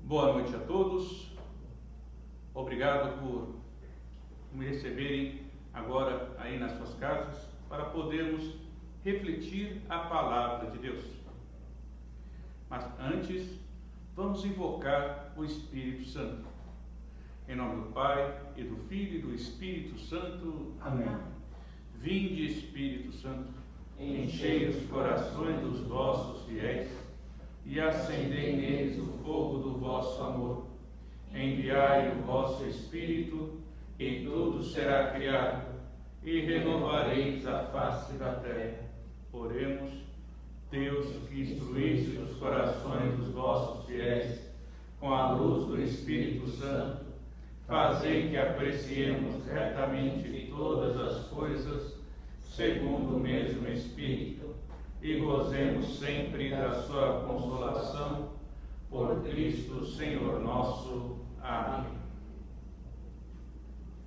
Boa noite a todos. Obrigado por me receberem agora aí nas suas casas para podermos refletir a palavra de Deus. Mas antes, vamos invocar o Espírito Santo. Em nome do Pai, e do Filho e do Espírito Santo. Amém. Vinde, Espírito Santo, enchei os corações dos vossos fiéis e acendei neles o fogo do vosso amor. Enviai o vosso Espírito, e tudo será criado, e renovareis a face da terra. Oremos. Deus, que instruísse os corações dos vossos fiéis com a luz do Espírito Santo, fazei que apreciemos retamente todas as coisas, segundo o mesmo Espírito, e gozemos sempre da sua consolação, por Cristo Senhor nosso. Amém.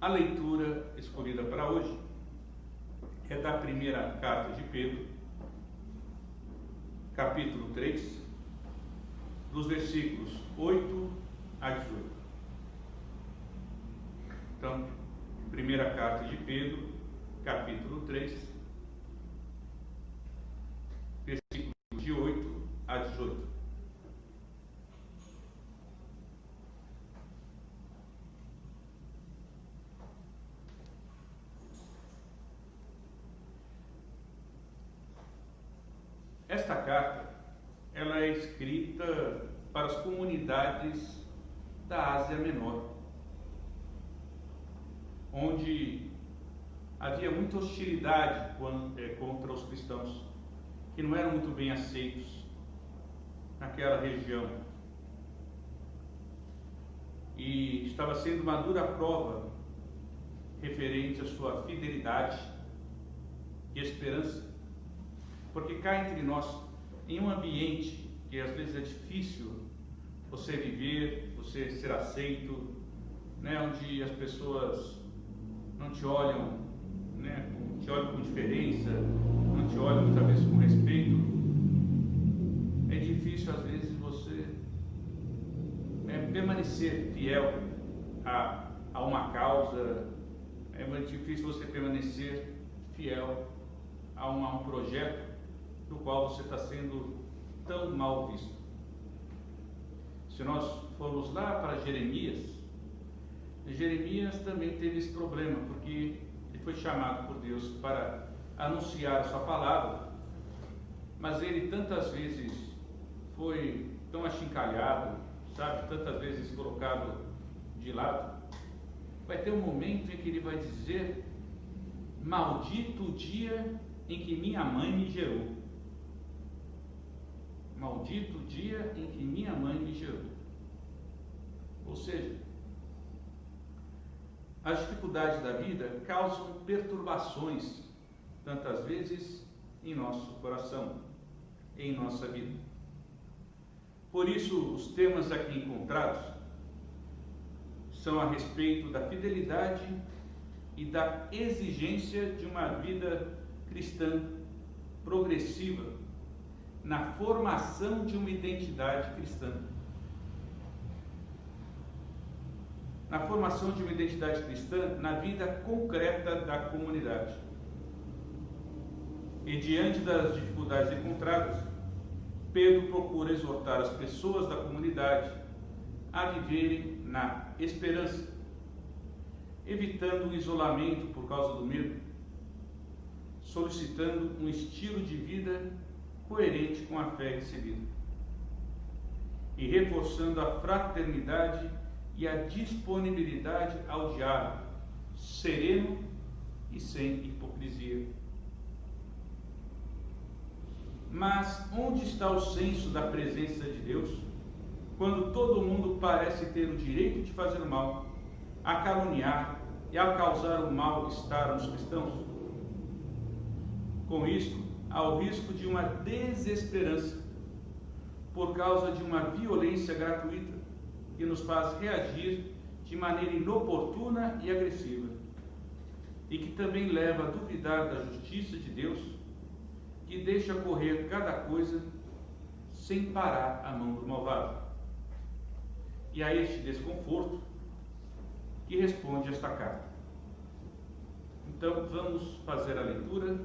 A leitura escolhida para hoje é da primeira carta de Pedro, capítulo 3, dos versículos 8 a 18. Então, primeira carta de Pedro, capítulo 3, versículos de 8 a 18. Esta carta, ela é escrita para as comunidades da Ásia Menor, onde havia muita hostilidade contra os cristãos, que não eram muito bem aceitos naquela região. E estava sendo uma dura prova referente à sua fidelidade e esperança. Porque cá entre nós, em um ambiente que às vezes é difícil você viver, você ser aceito, né, onde as pessoas não te olham, né, te olham com diferença, não te olham muitas vezes com respeito, é difícil às vezes você permanecer fiel a uma causa, é muito difícil você permanecer fiel a um projeto do qual você está sendo tão mal visto. Se nós formos lá para Jeremias também teve esse problema, porque ele foi chamado por Deus para anunciar a sua palavra, mas ele tantas vezes foi tão achincalhado, sabe, tantas vezes colocado de lado. Vai ter um momento em que ele vai dizer: maldito o dia em que minha mãe me gerou. Maldito o dia em que minha mãe me gerou. Ou seja, as dificuldades da vida causam perturbações, tantas vezes, em nosso coração, em nossa vida. Por isso, os temas aqui encontrados são a respeito da fidelidade e da exigência de uma vida cristã progressiva, na formação de uma identidade cristã. Na formação de uma identidade cristã na vida concreta da comunidade. E diante das dificuldades encontradas, Pedro procura exortar as pessoas da comunidade a viverem na esperança, evitando o isolamento por causa do medo, solicitando um estilo de vida coerente com a fé recebida, e reforçando a fraternidade e a disponibilidade ao diálogo, sereno e sem hipocrisia. Mas onde está o senso da presença de Deus, quando todo mundo parece ter o direito de fazer o mal, a caluniar e a causar o mal-estar nos cristãos? Com isto, há o risco de uma desesperança por causa de uma violência gratuita que nos faz reagir de maneira inoportuna e agressiva, e que também leva a duvidar da justiça de Deus, que deixa correr cada coisa sem parar a mão do malvado. e a este desconforto que responde esta carta. Então, vamos fazer a leitura,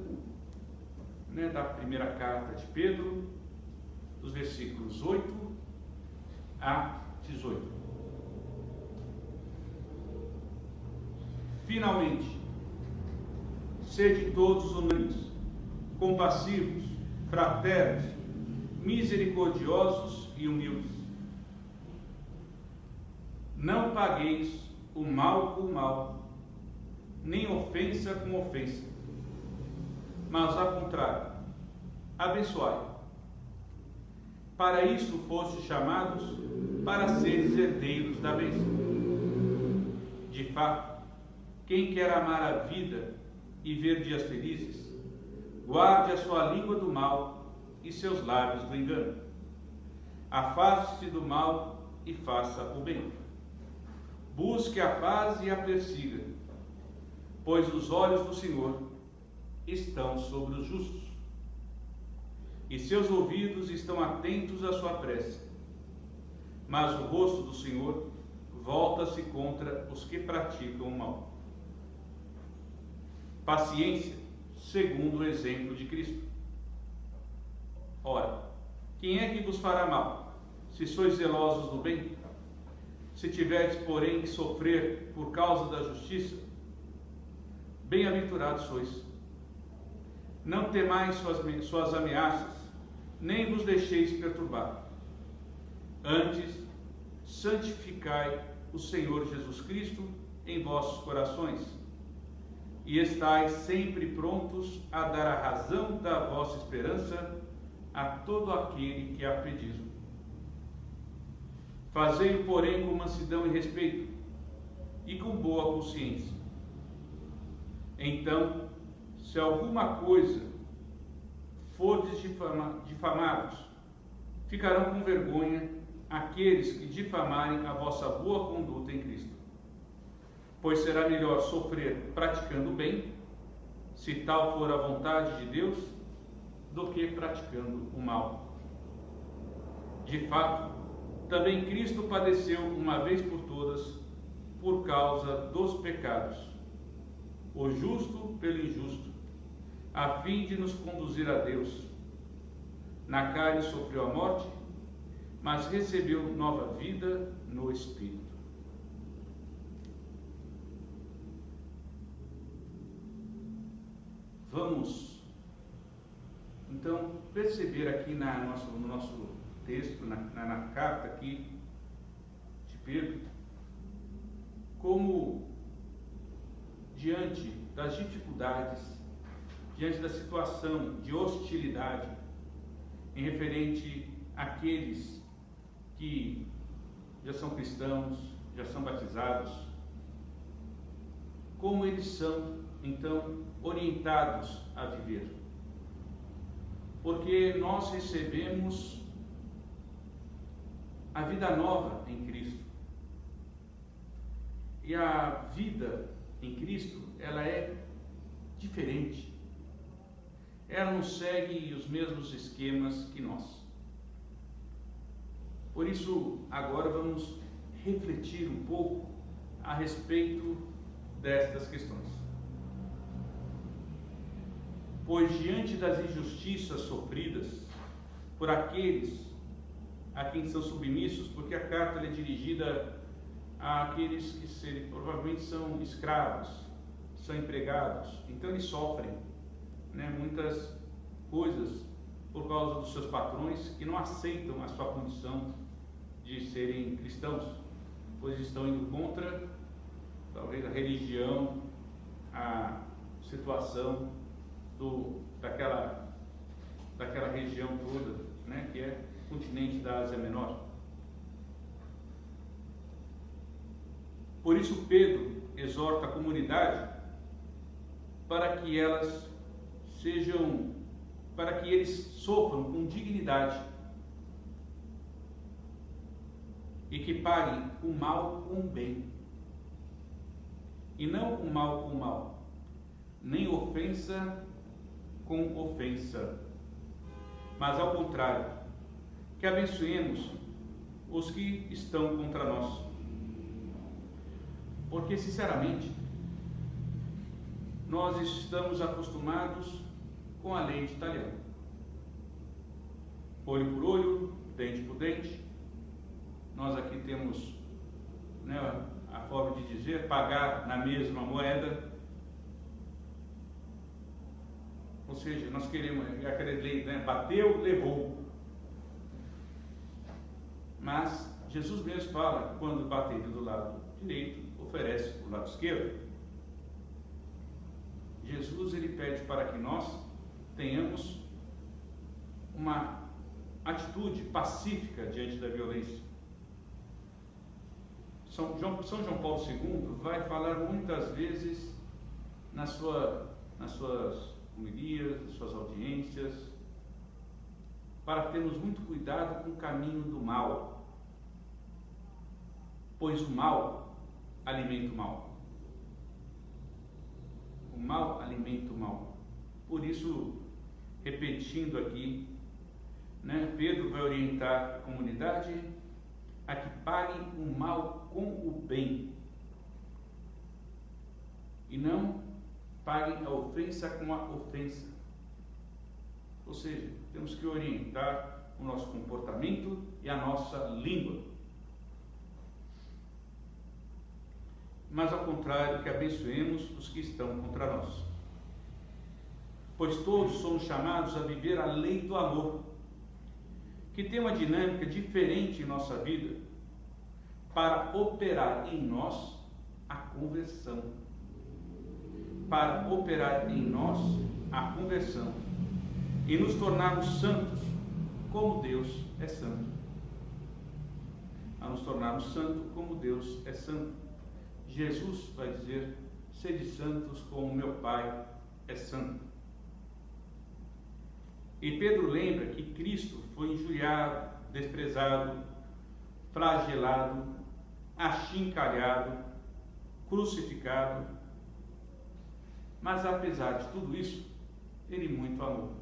da primeira carta de Pedro, dos versículos 8 a 18. Finalmente, sede todos unânimes, compassivos, fraternos, misericordiosos e humildes. Não pagueis o mal com o mal, nem ofensa com ofensa, mas ao contrário, abençoai. Para isso fostes chamados para seres herdeiros da bênção. De fato, quem quer amar a vida e ver dias felizes, guarde a sua língua do mal e seus lábios do engano. Afaste-se do mal e faça o bem. Busque a paz e a persiga, pois os olhos do Senhor estão sobre os justos, e seus ouvidos estão atentos à sua prece. Mas o rosto do Senhor volta-se contra os que praticam o mal. Paciência, segundo o exemplo de Cristo. Ora, quem é que vos fará mal, se sois zelosos do bem? Se tiverdes, porém, que sofrer por causa da justiça, bem-aventurados sois. Não temais suas ameaças, nem vos deixeis perturbar. Antes, santificai o Senhor Jesus Cristo em vossos corações, e estais sempre prontos a dar a razão da vossa esperança a todo aquele que a pedir. Fazei-o, porém, com mansidão e respeito, e com boa consciência. Então, se alguma coisa fordes difamados, ficarão com vergonha aqueles que difamarem a vossa boa conduta em Cristo. Pois será melhor sofrer praticando o bem, se tal for a vontade de Deus, do que praticando o mal. De fato, também Cristo padeceu uma vez por todas, por causa dos pecados, o justo pelo injusto, a fim de nos conduzir a Deus. Na carne sofreu a morte, mas recebeu nova vida no Espírito. Vamos, então, perceber aqui no nosso texto, na carta aqui de Pedro, como diante das dificuldades, diante da situação de hostilidade em referente àqueles que já são cristãos, já são batizados, como eles são, então, orientados a viver. Porque nós recebemos a vida nova em Cristo. E a vida em Cristo, ela é diferente. Ela não segue os mesmos esquemas que nós. Por isso, agora vamos refletir um pouco a respeito destas questões. Pois diante das injustiças sofridas por aqueles a quem são submissos, porque a carta é dirigida àqueles que provavelmente são escravos, são empregados, então eles sofrem muitas coisas por causa dos seus patrões que não aceitam a sua condição de serem cristãos, pois estão indo contra talvez a religião, a situação daquela região toda, que é o continente da Ásia Menor. Por isso Pedro exorta a comunidade para que eles sofram com dignidade e que paguem o mal com o bem, e não o mal com o mal, nem ofensa com ofensa, mas ao contrário, que abençoemos os que estão contra nós. Porque, sinceramente, nós estamos acostumados com a lei de Italião. Olho por olho, dente por dente. Nós aqui temos, né, a forma de dizer, pagar na mesma moeda. Ou seja, nós queremos aquela lei, né, bateu, levou. Mas Jesus mesmo fala que quando bater do lado direito, oferece o lado esquerdo. Jesus, ele pede para que nós tenhamos uma atitude pacífica diante da violência. São João Paulo II vai falar muitas vezes nas suas homilias, nas suas audiências, para termos muito cuidado com o caminho do mal, pois o mal alimenta o mal. O mal alimenta o mal. Por isso, repetindo aqui, né, Pedro vai orientar a comunidade a que paguem o mal com o bem e não paguem a ofensa com a ofensa. Ou seja, temos que orientar o nosso comportamento e a nossa língua. Mas ao contrário, que abençoemos os que estão contra nós. Pois todos somos chamados a viver a lei do amor, que tem uma dinâmica diferente em nossa vida, para operar em nós a conversão. Para operar em nós a conversão e nos tornarmos santos, como Deus é santo. A nos tornarmos santos, como Deus é santo. Jesus vai dizer: sede santos como meu Pai é santo. E Pedro lembra que Cristo foi injuriado, desprezado, flagelado, achincalhado, crucificado, mas apesar de tudo isso, ele muito amou.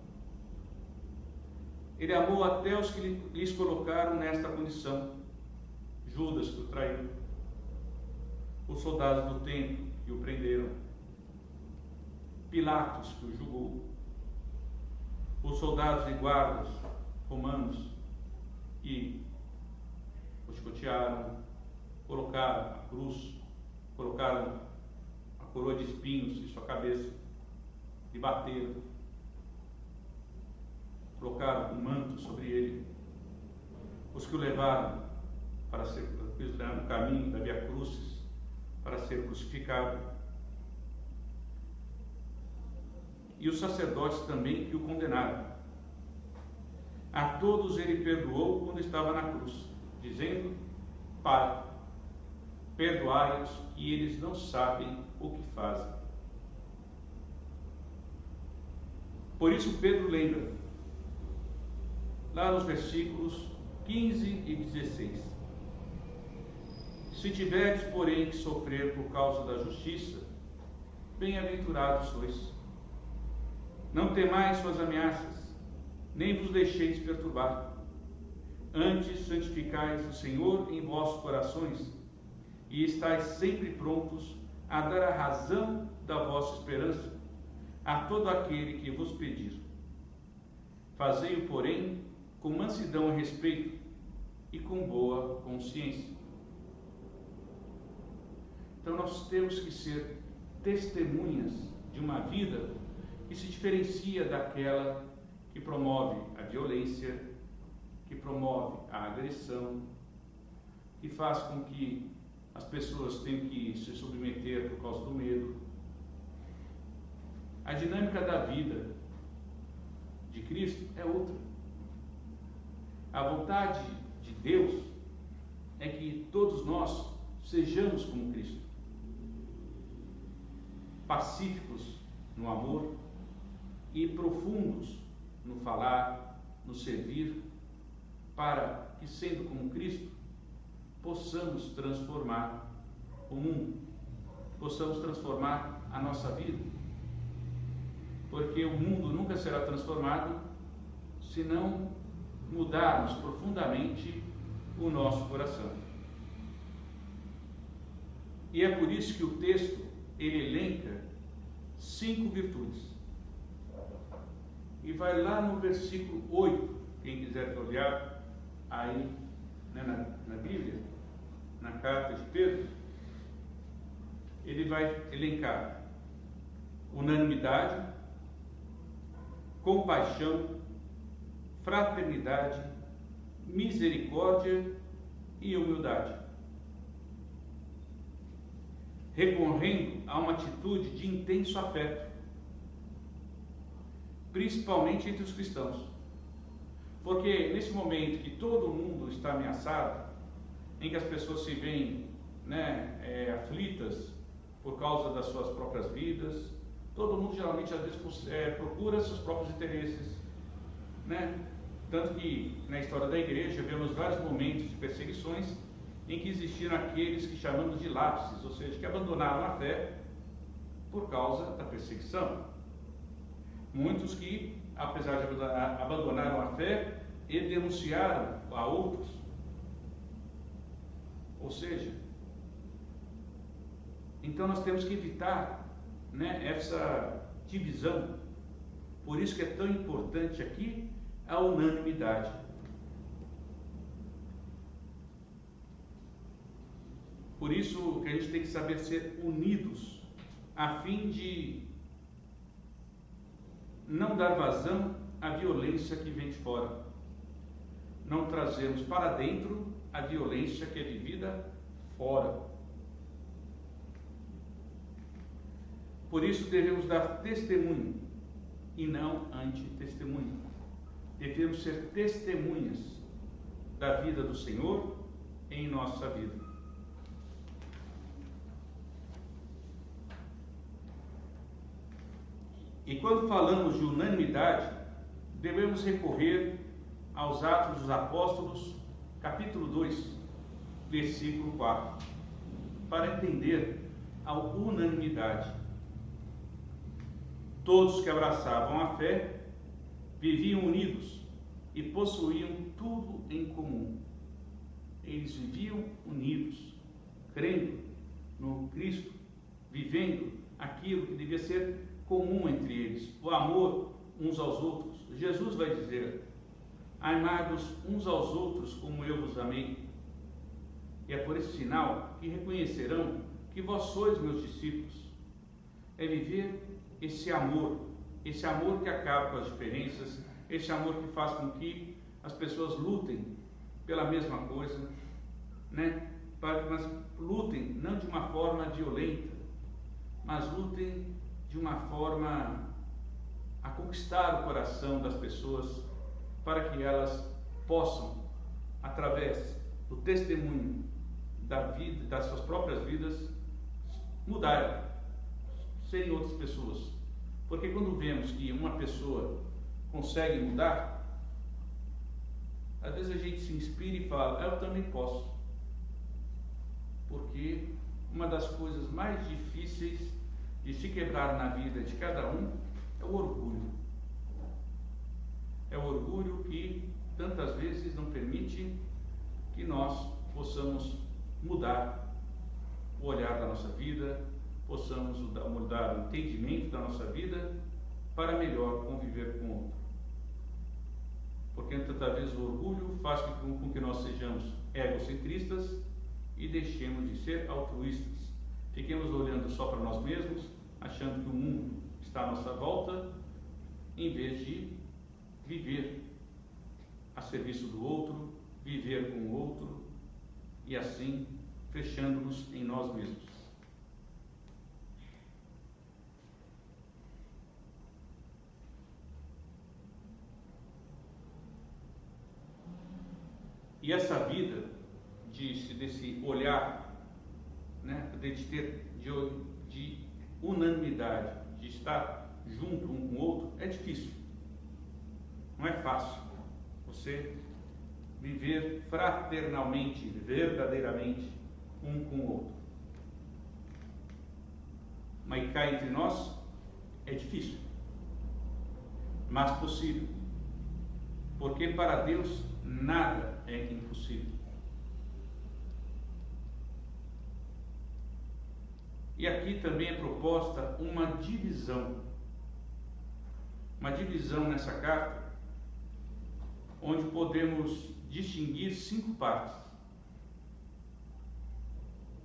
Ele amou até os que lhes colocaram nesta condição. Judas, que o traiu, os soldados do templo que o prenderam, Pilatos, que o julgou, os soldados e guardas romanos que o chicotearam, colocaram a cruz, colocaram a coroa de espinhos em sua cabeça e bateram, colocaram um manto sobre ele, os que o levaram para ser no caminho da Via Crucis para ser crucificado, e os sacerdotes também que o condenaram. A todos ele perdoou quando estava na cruz, dizendo: Pai, perdoai-os, que eles não sabem o que fazem. Por isso Pedro lembra, lá nos versículos 15 e 16: Se tiverdes, porém, que sofrer por causa da justiça, bem-aventurados sois. Não temais suas ameaças, nem vos deixeis perturbar. Antes santificais o Senhor em vossos corações, e estáis sempre prontos a dar a razão da vossa esperança a todo aquele que vos pedir. Fazei-o, porém, com mansidão e respeito, e com boa consciência. Então nós temos que ser testemunhas de uma vida que se diferencia daquela que promove a violência, que promove a agressão, que faz com que as pessoas tenham que se submeter por causa do medo. A dinâmica da vida de Cristo é outra. A vontade de Deus é que todos nós sejamos como Cristo, pacíficos no amor e profundos no falar, no servir, para que, sendo como Cristo, possamos transformar o mundo, possamos transformar a nossa vida, porque o mundo nunca será transformado se não mudarmos profundamente o nosso coração. E é por isso que o texto, ele elenca 5 virtudes. E vai lá no versículo 8, quem quiser olhar aí, né, na Bíblia, na carta de Pedro, ele vai elencar unanimidade, compaixão, fraternidade, misericórdia e humildade, recorrendo a uma atitude de intenso afeto, principalmente entre os cristãos. Porque nesse momento que todo mundo está ameaçado, em que as pessoas se veem, aflitas por causa das suas próprias vidas, todo mundo geralmente às vezes procura seus próprios interesses, Tanto que na história da igreja vemos vários momentos de perseguições em que existiram aqueles que chamamos de lápices, ou seja, que abandonaram a fé por causa da perseguição. Muitos que, apesar de abandonaram a fé, e denunciaram a outros. Ou seja, então nós temos que evitar, essa divisão. Por isso que é tão importante aqui a unanimidade. Por isso que a gente tem que saber ser unidos, a fim de não dar vazão à violência que vem de fora. Não trazermos para dentro a violência que é vivida fora. Por isso devemos dar testemunho e não antitestemunho. Devemos ser testemunhas da vida do Senhor em nossa vida. E quando falamos de unanimidade, devemos recorrer aos Atos dos Apóstolos, capítulo 2, versículo 4, para entender a unanimidade. Todos que abraçavam a fé viviam unidos e possuíam tudo em comum. Eles viviam unidos, crendo no Cristo, vivendo aquilo que devia ser comum entre eles, o amor uns aos outros. Jesus vai dizer: amai-vos uns aos outros como eu vos amei. E é por esse sinal que reconhecerão que vós sois meus discípulos. É viver esse amor que acaba com as diferenças, esse amor que faz com que as pessoas lutem pela mesma coisa, para que elas lutem não de uma forma violenta, mas lutem de uma forma a conquistar o coração das pessoas, para que elas possam, através do testemunho da vida, das suas próprias vidas, mudar, serem outras pessoas. Porque quando vemos que uma pessoa consegue mudar, às vezes a gente se inspira e fala: eu também posso. Porque uma das coisas mais difíceis de se quebrar na vida de cada um é o orgulho. É o orgulho que tantas vezes não permite que nós possamos mudar o olhar da nossa vida, possamos mudar o entendimento da nossa vida para melhor conviver com o outro. Porque tantas vezes o orgulho faz com que nós sejamos egocentristas e deixemos de ser altruístas. Fiquemos olhando só para nós mesmos, achando que o mundo está à nossa volta, em vez de viver a serviço do outro, viver com o outro, e assim fechando-nos em nós mesmos. E essa vida desse olhar, de unanimidade, de estar junto um com o outro, é difícil. Não é fácil você viver fraternalmente, verdadeiramente, um com o outro. Mas cá entre nós é difícil, mas possível. Porque para Deus nada é impossível. E aqui também é proposta uma divisão nessa carta, onde podemos distinguir 5 partes.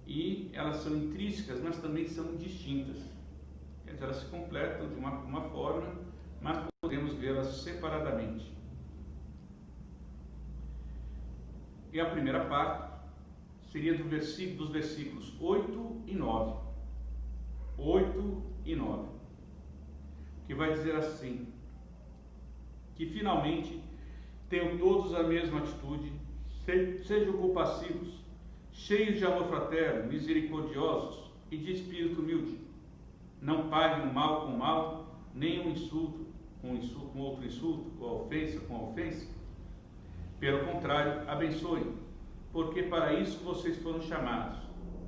E elas são intrínsecas, mas também são distintas. Quer dizer, elas se completam de uma forma, mas podemos vê-las separadamente. E a primeira parte seria dos versículos 8 e 9. 8 e 9. Que vai dizer assim: que finalmente tenham todos a mesma atitude, sejam compassivos, cheios de amor fraterno, misericordiosos e de espírito humilde. Não paguem o mal com o mal, nem um insulto com outro insulto, ou a ofensa com a ofensa. Pelo contrário, abençoem, porque para isso vocês foram chamados,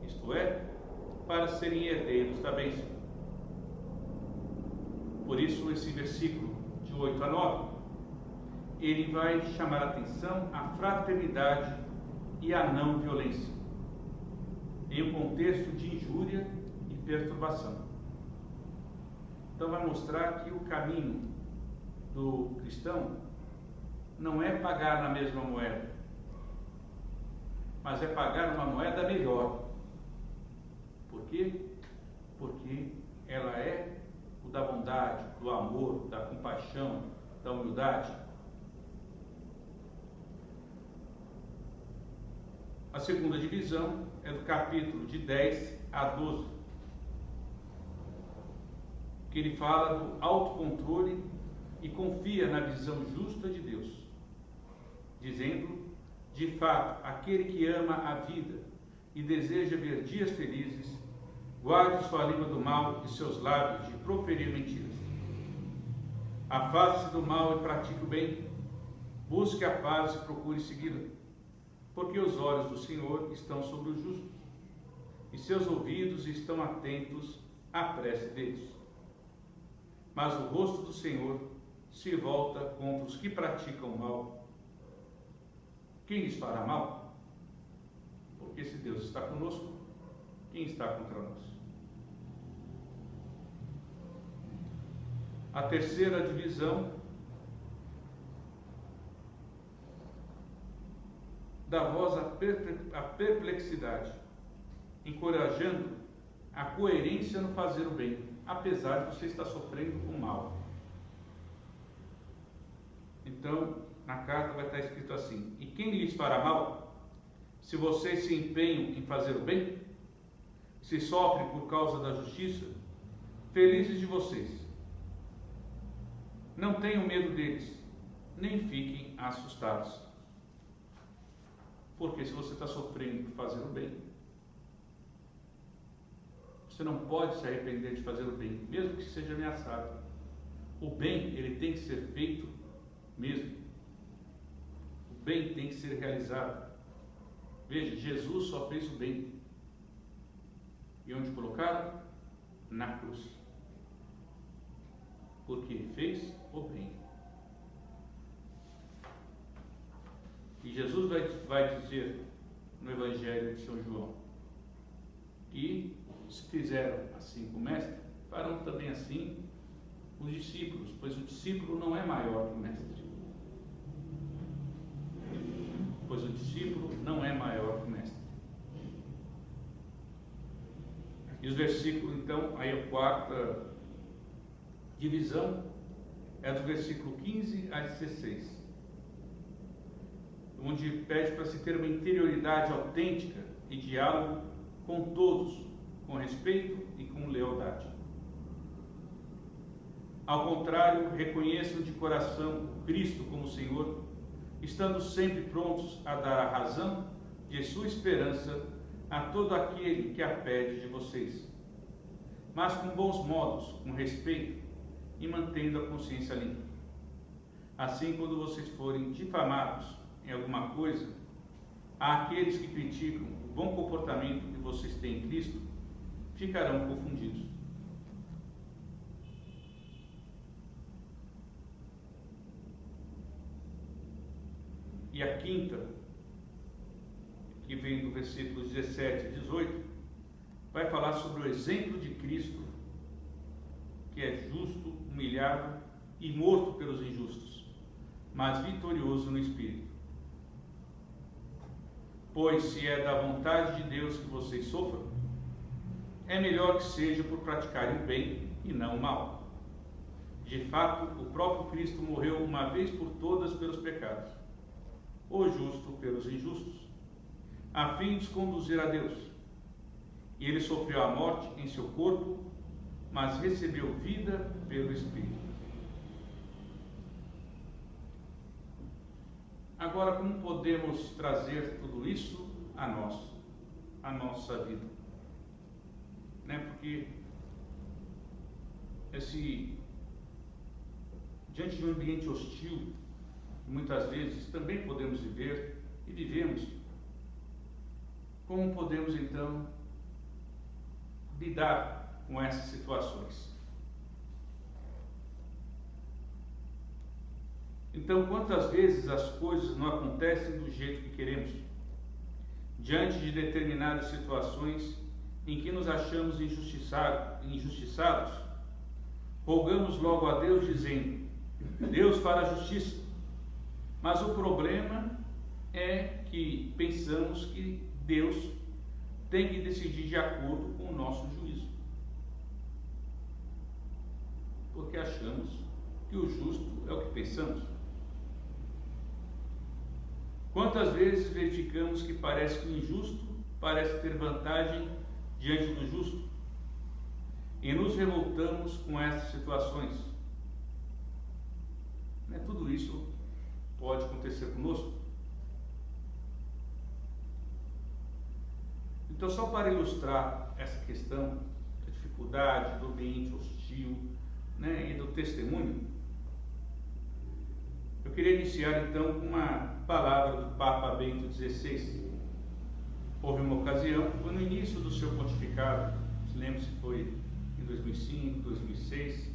isto é, para serem herdeiros da bênção. Por isso, esse versículo de 8 a 9, ele vai chamar a atenção à fraternidade e à não violência, em um contexto de injúria e perturbação. Então vai mostrar que o caminho do cristão não é pagar na mesma moeda, mas é pagar uma moeda melhor. Por quê? Porque ela é o da bondade, do amor, da compaixão, da humildade. A segunda divisão é do capítulo de 10 a 12, que ele fala do autocontrole e confia na visão justa de Deus, dizendo: de fato, aquele que ama a vida e deseja ver dias felizes, guarde sua língua do mal e seus lábios de proferir mentiras. Afaste-se do mal e pratique o bem, busque a paz e procure segui-la, porque os olhos do Senhor estão sobre os justos, e seus ouvidos estão atentos à prece deles. Mas o rosto do Senhor se volta contra os que praticam o mal. Quem lhes fará mal? Porque se Deus está conosco, quem está contra nós? A terceira divisão dá voz à perplexidade, encorajando a coerência no fazer o bem, apesar de você estar sofrendo o mal. Então, na carta vai estar escrito assim: e quem lhes fará mal? Se vocês se empenham em fazer o bem, se sofrem por causa da justiça, felizes de vocês. Não tenham medo deles, nem fiquem assustados. Porque se você está sofrendo por fazer o bem, você não pode se arrepender de fazer o bem, mesmo que seja ameaçado. O bem, ele tem que ser feito mesmo. O bem tem que ser realizado. Veja, Jesus só fez o bem. E onde colocaram? Na cruz. Porque ele fez o bem. E Jesus vai dizer no Evangelho de São João que se fizeram assim com o mestre, farão também assim os discípulos, pois o discípulo não é maior que o mestre. Pois o discípulo não é maior que o mestre. E os versículos, então, aí a quarta divisão é do versículo 15 a 16, onde pede para se ter uma interioridade autêntica e diálogo com todos, com respeito e com lealdade. Ao contrário, reconheçam de coração o Cristo como Senhor, estando sempre prontos a dar a razão de sua esperança a todo aquele que a pede de vocês, mas com bons modos, com respeito e mantendo a consciência limpa. Assim, quando vocês forem difamados em alguma coisa, aqueles que criticam o bom comportamento que vocês têm em Cristo ficarão confundidos. E a quinta, que vem do versículo 17 e 18, vai falar sobre o exemplo de Cristo, que é justo, humilhado e morto pelos injustos, mas vitorioso no Espírito. Pois se é da vontade de Deus que vocês sofram, é melhor que seja por praticarem o bem e não o mal. De fato, o próprio Cristo morreu uma vez por todas pelos pecados, o justo pelos injustos, a fim de os conduzir a Deus. E ele sofreu a morte em seu corpo, mas recebeu vida pelo Espírito. Agora, como podemos trazer tudo isso a nossa vida? Porque diante de um ambiente hostil, muitas vezes também podemos viver e vivemos, como podemos então lidar com essas situações? Então, quantas vezes as coisas não acontecem do jeito que queremos? Diante de determinadas situações em que nos achamos injustiçados, rogamos logo a Deus dizendo: Deus fará justiça. Mas o problema é que pensamos que Deus tem que decidir de acordo com o nosso juízo, porque achamos que o justo é o que pensamos. Quantas vezes verificamos que parece que o injusto parece ter vantagem diante do justo e nos revoltamos com essas situações? Tudo isso pode acontecer conosco. Então, só para ilustrar essa questão da dificuldade, do ambiente hostil, e do testemunho, eu queria iniciar então com uma palavra do Papa Bento XVI. Houve uma ocasião, foi no início do seu pontificado, não se lembro se foi em 2005, 2006,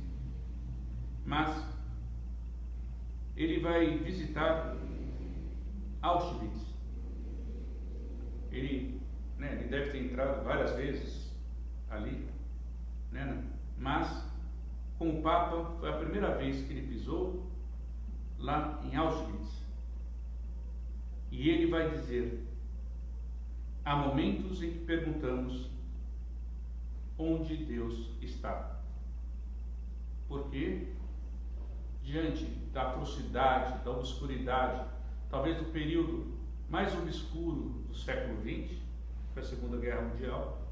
mas ele vai visitar Auschwitz. Ele deve ter entrado várias vezes ali, mas com o Papa foi a primeira vez que ele pisou lá em Auschwitz. E ele vai dizer: há momentos em que perguntamos onde Deus está. Porque diante da atrocidade, da obscuridade, talvez do período mais obscuro do século XX, que foi a Segunda Guerra Mundial,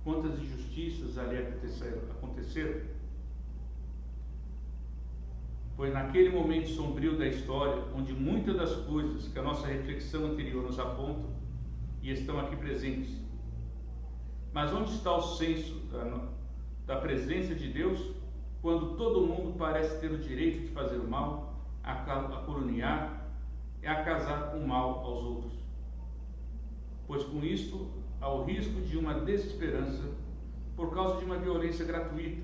quantas injustiças ali aconteceram. Foi naquele momento sombrio da história, onde muitas das coisas que a nossa reflexão anterior nos aponta e estão aqui presentes. Mas onde está o senso da presença de Deus, quando todo mundo parece ter o direito de fazer o mal, a caluniar e a casar com o mal aos outros? Pois com isto há o risco de uma desesperança por causa de uma violência gratuita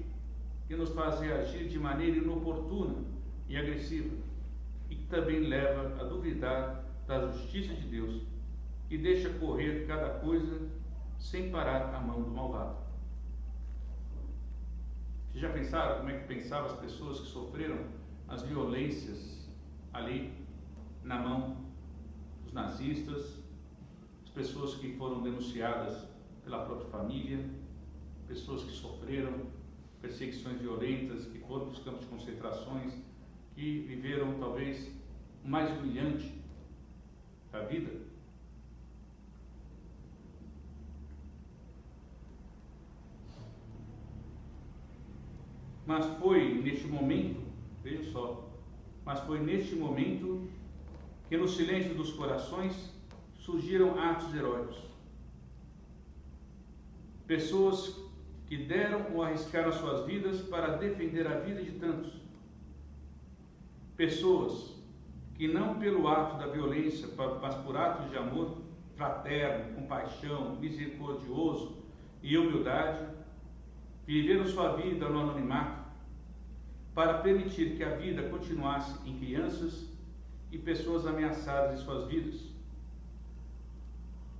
que nos faz reagir de maneira inoportuna e agressiva, e que também leva a duvidar da justiça de Deus, que deixa correr cada coisa sem parar a mão do malvado. Vocês já pensaram como é que pensavam as pessoas que sofreram as violências ali na mão dos nazistas, as pessoas que foram denunciadas pela própria família, pessoas que sofreram perseguições violentas, que foram para os campos de concentrações, que viveram talvez o mais humilhante da vida? Mas foi neste momento, vejam só, mas foi neste momento que no silêncio dos corações surgiram atos heróicos. Pessoas que deram ou arriscaram as suas vidas para defender a vida de tantos. Pessoas que não pelo ato da violência, mas por atos de amor fraterno, compaixão, misericordioso e humildade, viveram sua vida no anonimato para permitir que a vida continuasse em crianças e pessoas ameaçadas em suas vidas.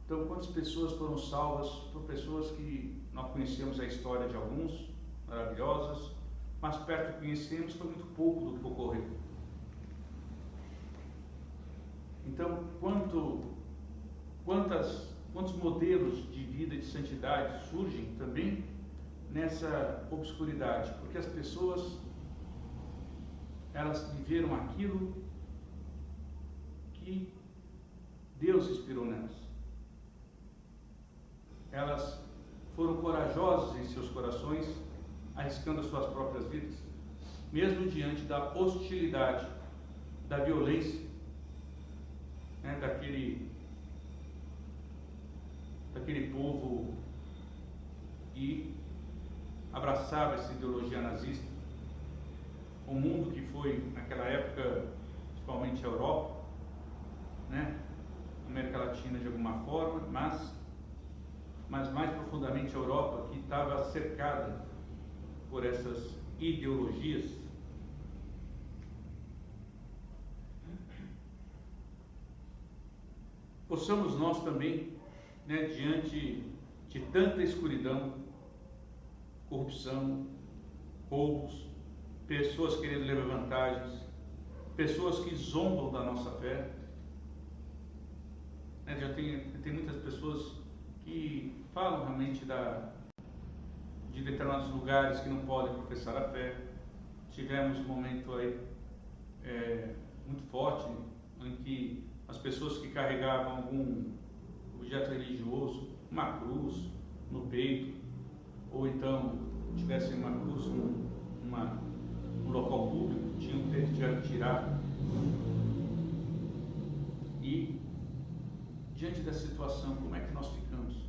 Então, quantas pessoas foram salvas por pessoas que nós conhecemos a história de alguns, maravilhosas, mas perto que conhecemos foi muito pouco do que ocorreu. Então, quantos modelos de vida de santidade surgem também nessa obscuridade? Porque as pessoas, elas viveram aquilo que Deus inspirou nelas. Elas foram corajosas em seus corações, arriscando as suas próprias vidas, mesmo diante da hostilidade, da violência, né, daquele povo que abraçava essa ideologia nazista. O mundo que foi, naquela época, principalmente a Europa, né, América Latina de alguma forma, mas mais profundamente a Europa, que estava cercada por essas ideologias. Possamos nós também, né, diante de tanta escuridão, corrupção, roubos, pessoas querendo levar vantagens, pessoas que zombam da nossa fé, né, já tem muitas pessoas que falam realmente de determinados lugares que não podem professar a fé. Tivemos um momento aí muito forte em que as pessoas que carregavam algum objeto religioso, uma cruz no peito, ou então tivessem uma cruz num local público, tiveram que tirar. E diante dessa situação, como é que nós ficamos?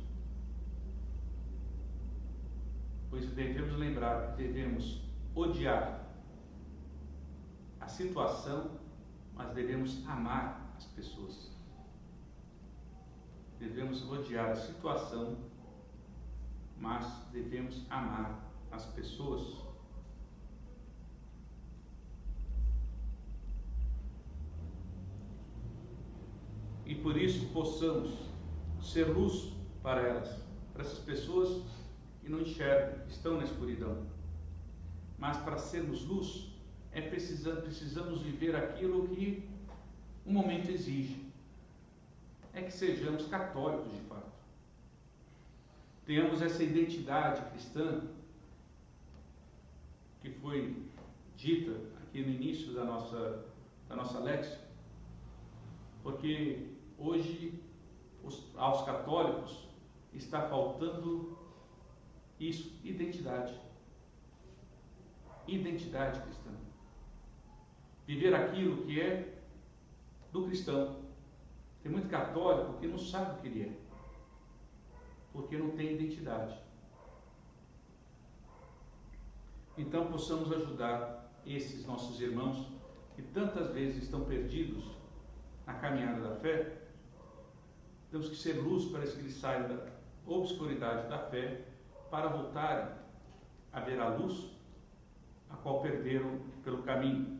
Pois devemos lembrar que devemos odiar a situação, mas devemos amar as pessoas. Devemos odiar a situação, mas devemos amar as pessoas. E por isso possamos ser luz para elas, para essas pessoas que não enxergam, que estão na escuridão. Mas para sermos luz, precisamos viver aquilo que o momento exige. É que sejamos católicos de fato. Tenhamos essa identidade cristã que foi dita aqui no início da nossa léxica, porque hoje aos católicos está faltando isso, identidade cristã, viver aquilo que é do cristão. Tem muito católico que não sabe o que ele é, porque não tem identidade. Então possamos ajudar esses nossos irmãos que tantas vezes estão perdidos na caminhada da fé. Temos que ser luz para que eles saiam da obscuridade da fé, para voltarem a ver a luz a qual perderam pelo caminho.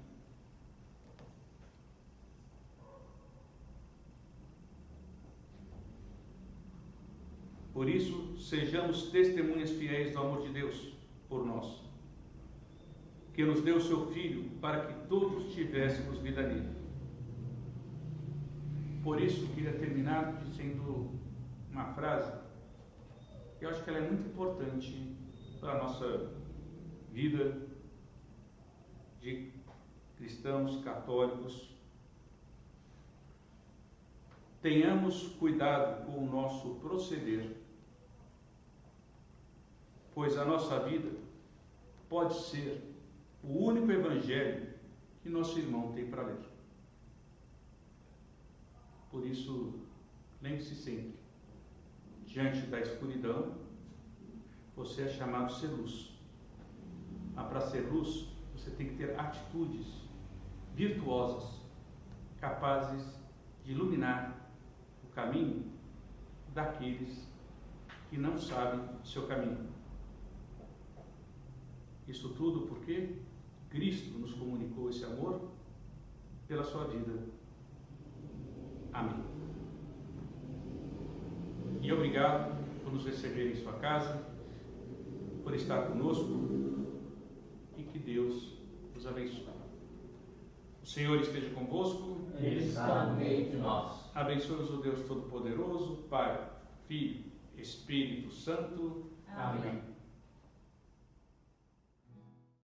Por isso, sejamos testemunhas fiéis do amor de Deus por nós, que nos deu o seu Filho para que todos tivéssemos vida nele. Por isso, queria terminar dizendo uma frase que eu acho que ela é muito importante para a nossa vida de cristãos católicos. Tenhamos cuidado com o nosso proceder, pois a nossa vida pode ser o único evangelho que nosso irmão tem para ler. Por isso, lembre-se sempre, diante da escuridão, você é chamado a ser luz. Mas para ser luz, você tem que ter atitudes virtuosas, capazes de iluminar o caminho daqueles que não sabem o seu caminho. Isso tudo porque Cristo nos comunicou esse amor pela sua vida. Amém. obrigado por nos receber em sua casa, por estar conosco, e que Deus os abençoe. O Senhor esteja convosco. Ele está no meio de nós. Abençoe-os o Deus Todo-Poderoso, Pai, Filho, Espírito Santo. Amém.